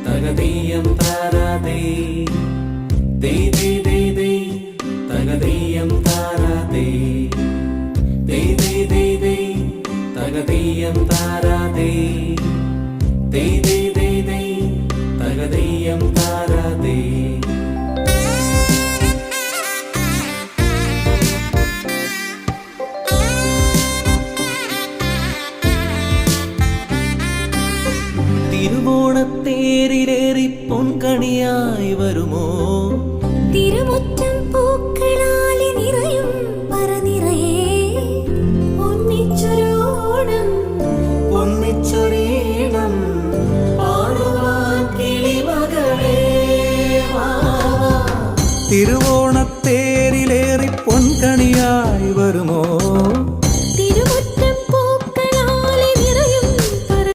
തകതീയം താരാതേ തകതീയം താരാതേ തകതീയം താരാതേ തകതീയം താരാതേ. തിരുവോണത്തേരിലേറി പൊൻകണിയായി വരുമോ? തിരുമുറ്റ